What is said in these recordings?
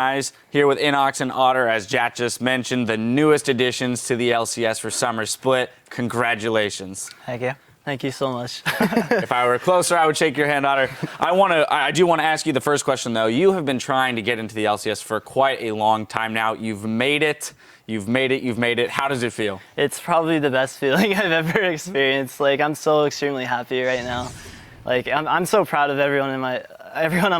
Guys, here with Inox and Otter, as Jack just mentioned, the newest additions to the LCS for Summer Split. Congratulations. Thank you. Thank you so much. If I were closer, I would shake your hand, Otter. I do want to ask you the first question, though. You have been trying to get into the LCS for quite a long time now. You've made it. You've made it. How does it feel? It's probably the best feeling I've ever experienced. Like, I'm so extremely happy right now. Like, I'm so proud of everyone on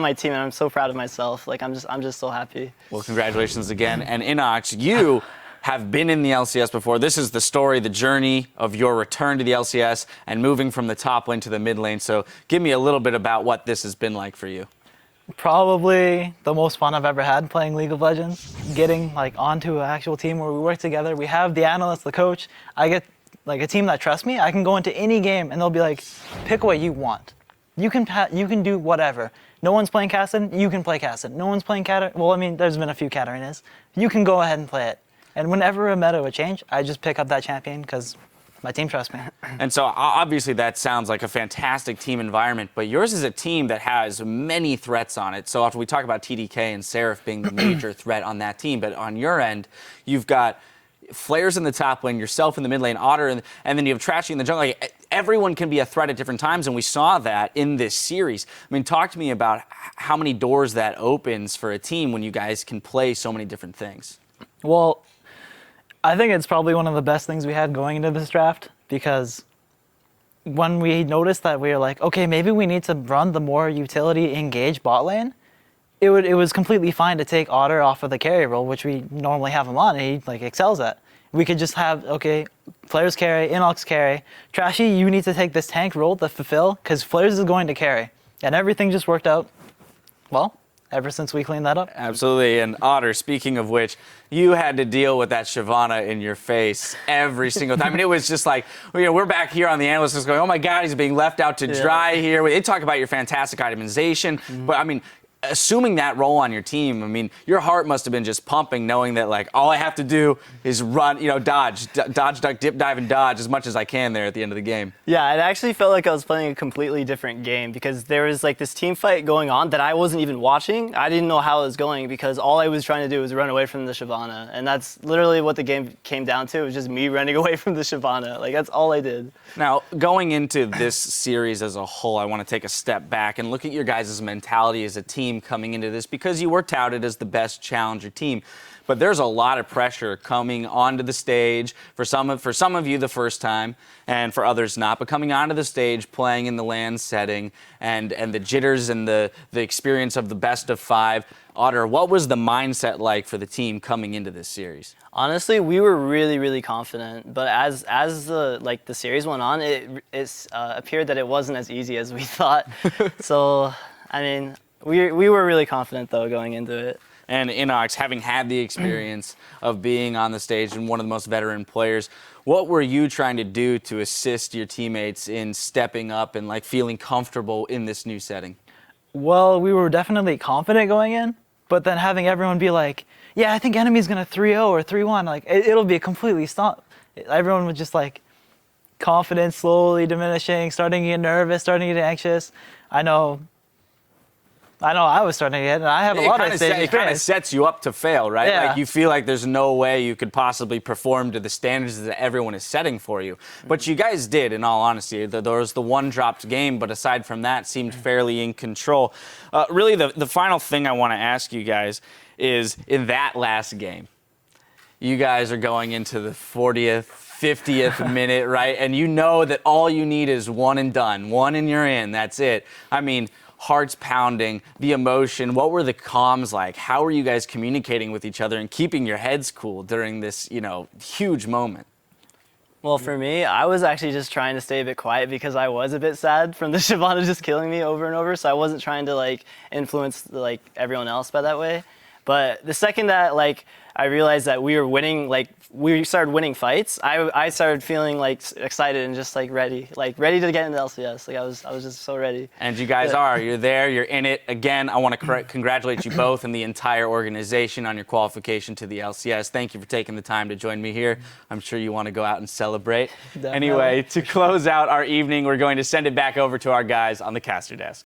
my team, and I'm so proud of myself. Like, I'm just so happy. Well, congratulations again. And Inox, you have been in the LCS before. This is the story, the journey of your return to the LCS and moving from the top lane to the mid lane. So give me a little bit about what this has been like for you. Probably the most fun I've ever had playing League of Legends. Getting like onto an actual team where we work together. We have the analyst, the coach. I get like a team that trusts me. I can go into any game and they'll be like, pick what you want. You can do whatever. No one's playing Kassadin, you can play Kassadin. No one's playing Katarina. Well, I mean, there's been a few Katarinas. You can go ahead and play it. And whenever a meta would change, I just pick up that champion because my team trusts me. And so obviously that sounds like a fantastic team environment, but yours is a team that has many threats on it. So after we talk about TDK and Seraph being the major threat on that team, but on your end, you've got Flares in the top lane, yourself in the mid lane, Otter, and then you have Trashy in the jungle. Like, everyone can be a threat at different times, and we saw that in this series. I mean, talk to me about how many doors that opens for a team when you guys can play so many different things. Well, I think it's probably one of the best things we had going into this draft, because when we noticed that we were like, okay, maybe we need to run the more utility engaged bot lane, it was completely fine to take Otter off of the carry role, which we normally have him on, and he like excels at. We could just have, okay, Flares carry, Inox carry. Trashy, you need to take this tank role to fulfill, because Flares is going to carry. And everything just worked out, well, ever since we cleaned that up. Absolutely. And Otter, speaking of which, you had to deal with that Shyvana in your face every single time. I mean, it was just like, we're back here on the analyst just going, oh my God, he's being left out to dry here. They talk about your fantastic itemization, but I mean, assuming that role on your team, I mean, your heart must have been just pumping knowing that, like, all I have to do is run, dodge, duck, dip, dive, and dodge as much as I can there at the end of the game. Yeah, it actually felt like I was playing a completely different game, because there was like this team fight going on that I wasn't even watching. I didn't know how it was going, because all I was trying to do was run away from the Shyvana. And that's literally what the game came down to. It was just me running away from the Shyvana. Like, that's all I did. Now, going into this series as a whole, I want to take a step back and look at your guys' mentality as a team coming into this, because you were touted as the best challenger team. But there's a lot of pressure coming onto the stage for some of you the first time, and for others not. But coming onto the stage, playing in the LAN setting, and the jitters and the experience of the best of 5. Otter, what was the mindset like for the team coming into this series? Honestly, we were really, really confident. But as the series went on, it appeared that it wasn't as easy as we thought. So, I mean, we were really confident though going into it. And Inox, having had the experience of being on the stage and one of the most veteran players, what were you trying to do to assist your teammates in stepping up and like feeling comfortable in this new setting? Well, we were definitely confident going in, but then having everyone be like, yeah, I think enemy's gonna 3-0 or 3-1, like it'll be a completely stop. Everyone was just like, confidence slowly diminishing, starting to get nervous, starting to get anxious. I know I was starting to get, and I have a lot of stage experience. It kind of sets you up to fail, right? Yeah. Like, you feel like there's no way you could possibly perform to the standards that everyone is setting for you. But you guys did, in all honesty. There was the one dropped game, but aside from that, seemed fairly in control. Really, the final thing I want to ask you guys is, in that last game, you guys are going into the 40th, 50th minute, right? And you know that all you need is one and done. One and you're in. That's it. I mean, hearts pounding, the emotion. What were the comms like? How were you guys communicating with each other and keeping your heads cool during this, huge moment? Well, for me, I was actually just trying to stay a bit quiet, because I was a bit sad from the Shyvana just killing me over and over. So I wasn't trying to influence everyone else by that way. But the second that I realized that we were winning, we started winning fights, I started feeling excited and just ready to get into LCS. I was just so ready. And you guys you're there, you're in it. Again, I want to congratulate you both and the entire organization on your qualification to the LCS. Thank you for taking the time to join me here. I'm sure you want to go out and celebrate. Definitely. Anyway, to close out our evening, we're going to send it back over to our guys on the caster desk.